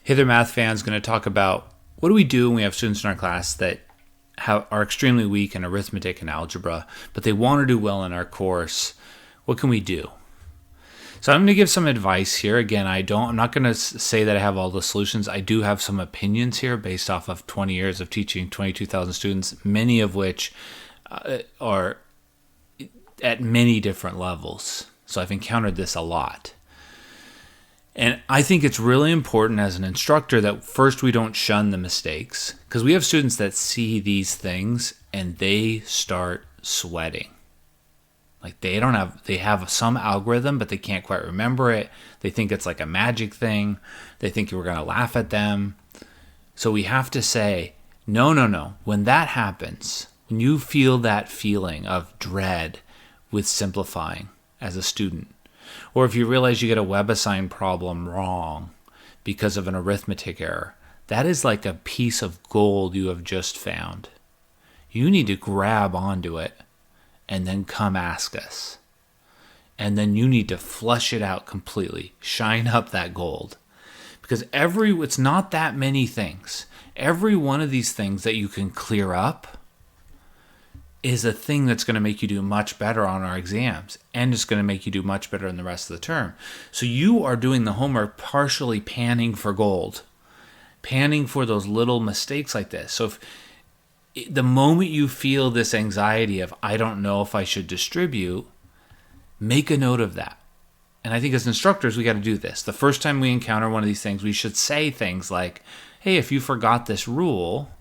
Hey there, math fans. Going to talk about what do we do when we have students in our class that are extremely weak in arithmetic and algebra, but they want to do well in our course. What can we do? So I'm going to give some advice here. Again, I'm not going to say that I have all the solutions. I do have some opinions here based off of 20 years of teaching 22,000 students, many of which are at many different levels. So I've encountered this a lot. And I think it's really important as an instructor that first we don't shun the mistakes, because we have students that see these things and they start sweating. Like they have some algorithm, but they can't quite remember it. They think it's like a magic thing. They think we're going to laugh at them. So we have to say, no. When that happens, when you feel that feeling of dread with simplifying as a student, or if you realize you get a WebAssign problem wrong because of an arithmetic error, that is like a piece of gold you have just found. You need to grab onto it and then come ask us. And then you need to flush it out completely. Shine up that gold. Because it's not that many things. Every one of these things that you can clear up is a thing that's going to make you do much better on our exams, and it's going to make you do much better in the rest of the term. So you are doing the homework partially panning for gold, panning for those little mistakes like this. So if the moment you feel this anxiety of, I don't know if I should distribute, make a note of that. And I think as instructors, we got to do this. The first time we encounter one of these things, we should say things like, hey, if you forgot this rule,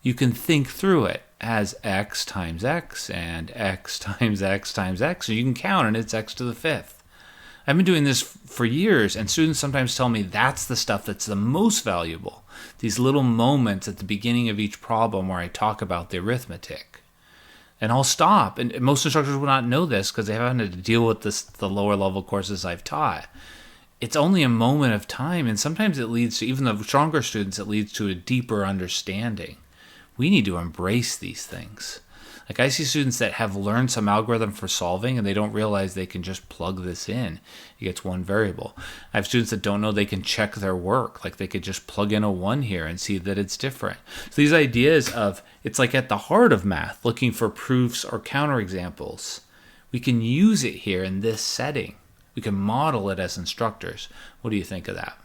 you can think through it as x times x and x times x times x. So you can count and it's x to the fifth. I've been doing this for years, and students sometimes tell me that's the stuff that's the most valuable. These little moments at the beginning of each problem where I talk about the arithmetic. And I'll stop. And most instructors will not know this because they haven't had to deal with the lower level courses I've taught. It's only a moment of time, and sometimes it leads to, even the stronger students, it leads to a deeper understanding. We need to embrace these things. Like I see students that have learned some algorithm for solving and they don't realize they can just plug this in. It gets one variable. I have students that don't know they can check their work. Like they could just plug in a 1 here and see that it's different. So these ideas of, it's like at the heart of math, looking for proofs or counterexamples. We can use it here in this setting. We can model it as instructors. What do you think of that?